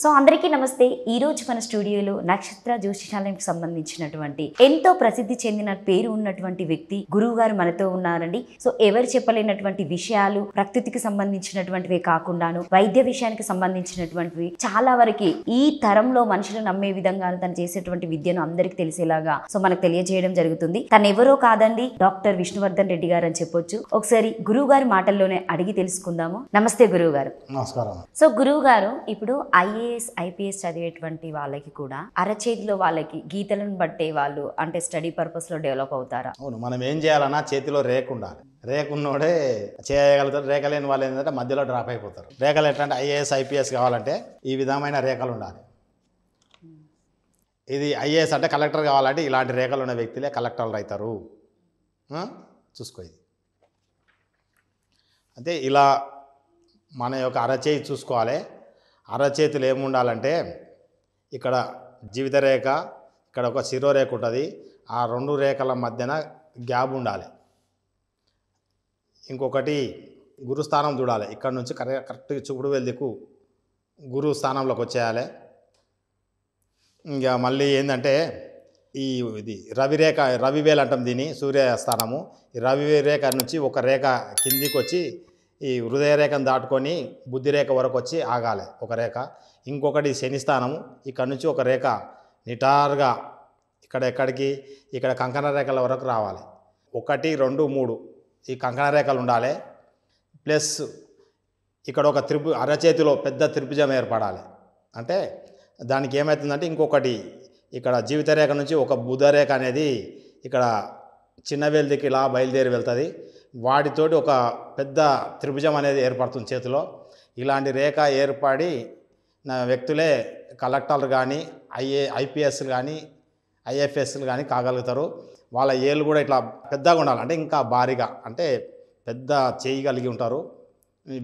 So అందరికీ నమస్తే. ఈ రోజు మన స్టూడియోలో నక్షత్ర జ్యోతిషాలయానికి సంబంధించినటువంటి ఎంతో ప్రసిద్ధి చెందిన పేరు ఉన్నటువంటి వ్యక్తి గురువు గారు మనతో ఉన్నారండి. సో ఎవరు చెప్పలేనటువంటి విషయాలు ప్రకృతికి సంబంధించినటువంటివే కాకుండాను వైద్య విషయానికి సంబంధించినటువంటివి చాలా వరకు ఈ తరంలో మనుషులు నమ్మే విధంగా తను చేసేటువంటి విద్యను అందరికి తెలిసేలాగా సో మనకు తెలియజేయడం జరుగుతుంది. తను ఎవరో కాదండి, డాక్టర్ విష్ణువర్ధన్ రెడ్డి గారు అని చెప్పొచ్చు. ఒకసారి గురువు గారి మాటల్లోనే అడిగి తెలుసుకుందాము. నమస్తే గురువు గారు. నమస్కారం. సో గురువు గారు, ఇప్పుడు ఐపీఎస్ చదివేటువంటి వాళ్ళకి కూడా అరచేతిలో వాళ్ళకి గీతలను బట్టే వాళ్ళు అంటే స్టడీ పర్పస్ లో డెవలప్ అవుతారా? అవును, మనం ఏం చేయాలన్నా చేతిలో రేఖ ఉండాలి. రేఖ ఉన్నోడే చేయగలుగుతారు. రేఖ లేని వాళ్ళు ఏంటంటే మధ్యలో డ్రాప్ అయిపోతారు. రేఖలు ఎట్లంటే ఐఏఎస్ ఐపీఎస్ కావాలంటే ఈ విధమైన రేఖలు ఉండాలి. ఇది ఐఏఎస్ అంటే కలెక్టర్ కావాలంటే ఇలాంటి రేఖలు ఉన్న వ్యక్తులే కలెక్టర్లు అవుతారు. చూసుకో, ఇది అంటే ఇలా మన యొక్క అరచేయి చూసుకోవాలి. అరచేతులు ఏముండాలంటే ఇక్కడ జీవిత రేఖ, ఇక్కడ ఒక శిరోరేఖ ఉంటుంది. ఆ రెండు రేఖల మధ్యన గ్యాప్ ఉండాలి. ఇంకొకటి గురుస్థానం చూడాలి. ఇక్కడ నుంచి కరెక్ట్ చూపుడు వెళ్దికు గురు స్థానంలోకి వచ్చేయాలి. ఇంకా మళ్ళీ ఏంటంటే ఇది రవిరేఖ, రవివేలు అంటాం దీన్ని, సూర్యస్థానము. ఈ రవిరేఖ నుంచి ఒక రేఖ కిందికి వచ్చి ఈ హృదయరేఖను దాటుకొని బుద్ధిరేఖ వరకు వచ్చి ఆగాలి ఒక రేఖ. ఇంకొకటి శనిస్థానము. ఇక్కడ నుంచి ఒక రేఖ నిటారుగా ఇక్కడ కంకణ రేఖల వరకు రావాలి. 1, 2, 3 ఈ కంకణ రేఖలు ఉండాలి. ప్లస్ ఇక్కడ ఒక అరచేతిలో పెద్ద త్రిభుజం ఏర్పడాలి. అంటే దానికి ఏమవుతుందంటే ఇంకొకటి ఇక్కడ జీవిత రేఖ నుంచి ఒక బుధరేఖ అనేది ఇక్కడ చిన్న వేలికి ఇలా బయలుదేరి వెళ్తుంది. వాటితోటి ఒక పెద్ద త్రిభుజం అనేది ఏర్పడుతుంది చేతిలో. ఇలాంటి రేఖ ఏర్పడి వ్యక్తులే కలెక్టర్లు కానీ ఐపీఎస్లు కానీ ఐఎఫ్ఎస్లు కానీ కాగలుగుతారు. వాళ్ళ ఏళ్ళు కూడా ఇట్లా పెద్దగా ఉండాలి, అంటే ఇంకా భారీగా, అంటే పెద్ద చేయగలిగి ఉంటారు.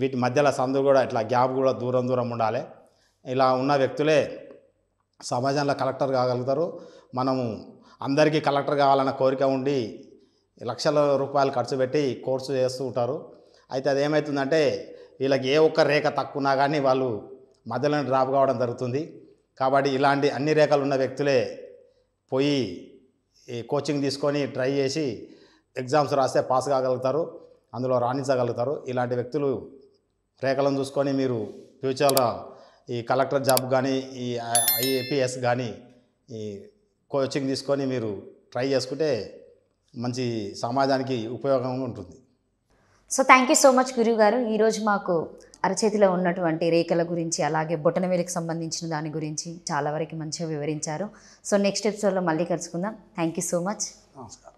వీటి మధ్యలో సందు కూడా ఇట్లా గ్యాప్ కూడా దూరం ఉండాలి. ఇలా ఉన్న వ్యక్తులే సమాజంలో కలెక్టర్ కాగలుగుతారు. మనము అందరికీ కలెక్టర్ కావాలన్న కోరిక ఉండి లక్షల రూపాయలు ఖర్చు పెట్టి కోర్సు చేస్తూ ఉంటారు. అయితే అది ఏమవుతుందంటే వీళ్ళకి ఏ ఒక్క రేఖ తక్కువనా కానీ వాళ్ళు మధ్యలో డ్రాప్ కావడం జరుగుతుంది. కాబట్టి ఇలాంటి అన్ని రేఖలు ఉన్న వ్యక్తులే పోయి కోచింగ్ తీసుకొని ట్రై చేసి ఎగ్జామ్స్ రాస్తే పాస్ కాగలుగుతారు, అందులో రాణించగలుగుతారు. ఇలాంటి వ్యక్తులు రేఖలను చూసుకొని మీరు ఫ్యూచర్లో ఈ కలెక్టర్ జాబ్ కానీ ఈ ఐఏపీఎస్ కానీ ఈ కోచింగ్ తీసుకొని మీరు ట్రై చేసుకుంటే మంచి సమాజానికి ఉపయోగంగా ఉంటుంది. So thank you so much గురువు గారు. ఈరోజు మాకు అరచేతిలో ఉన్నటువంటి రేఖల గురించి అలాగే బొటనవేలుకి సంబంధించిన దాని గురించి చాలా వరకు మంచిగా వివరించారు. సో నెక్స్ట్ ఎపిసోడ్లో మళ్ళీ కలుసుకుందాం. Thank you so much. నమస్కారం.